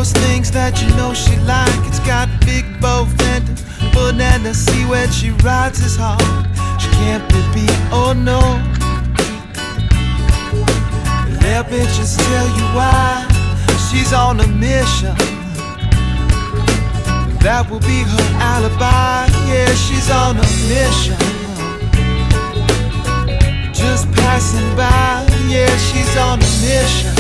those things that you know she like. It's got big bow fenders, banana see when she rides is hard. She can't be beat, oh no. Let me just tell you why. She's on a mission. That will be her alibi. Yeah, she's on a mission. Just passing by. Yeah, she's on a mission.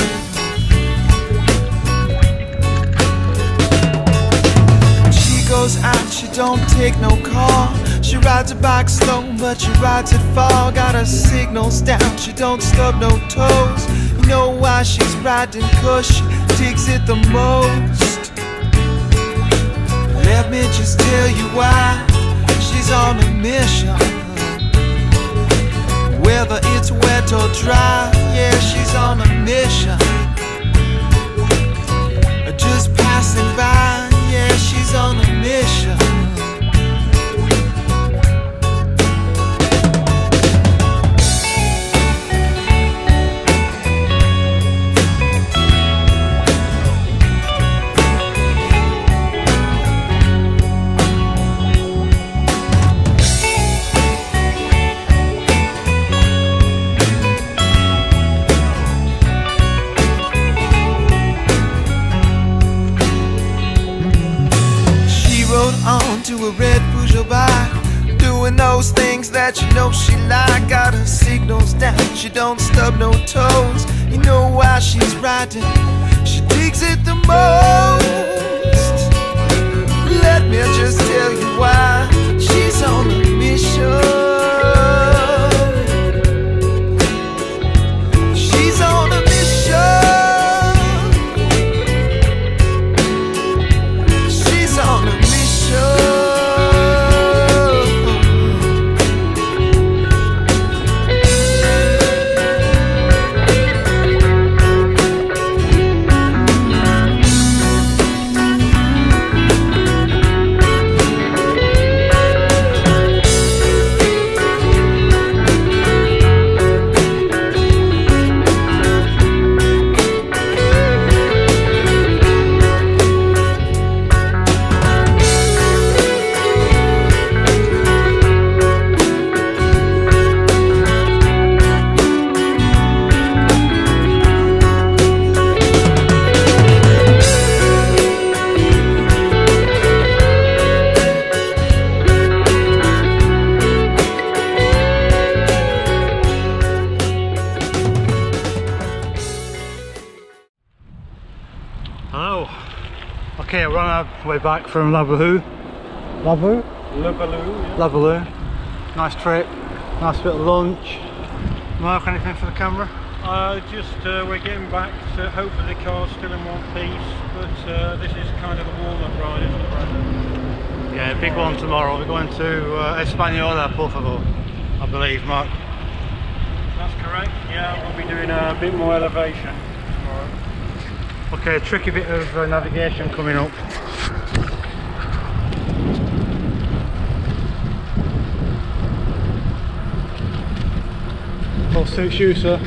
Goes out, she don't take no call. She rides a bike slow, but she rides it far. Got her signals down, she don't stub no toes. You know why she's riding? 'Cause she digs it the most. Let me just tell you why. She's on a mission. Whether it's wet or dry, yeah, she's on a mission. Just passing by. Yeah, she's on a mission. To a red Peugeot bike, doing those things that you know she like. Got her signals down, she don't stub no toes. You know why she's riding? She digs it the most. Let me just tell you why. She's on a mission. She's on a mission. She's on a mission. Hello. Okay, we're on our way back from La Boulou. La Boulou? La Boulou, yeah. La Boulou. Nice trip, nice bit of lunch. Mark, anything for the camera? We're getting back, so hopefully the car's still in one piece, but this is kind of a warm-up ride, isn't it, Brandon? Yeah, big one tomorrow. We're going to Española, por favor, I believe, Mark. That's correct, yeah, we'll be doing a bit more elevation tomorrow. Okay, a tricky bit of navigation coming up. All suits you, sir.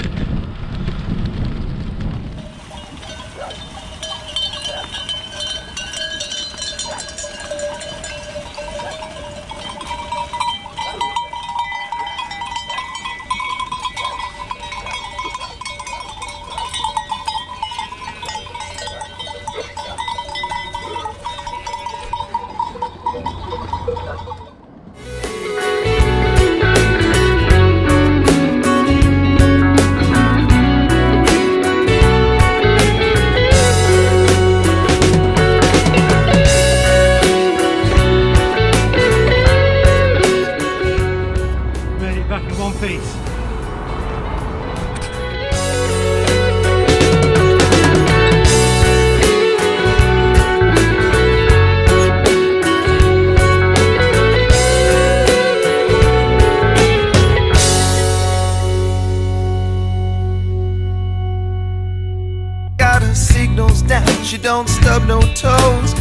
Signals down, she don't stub no toes.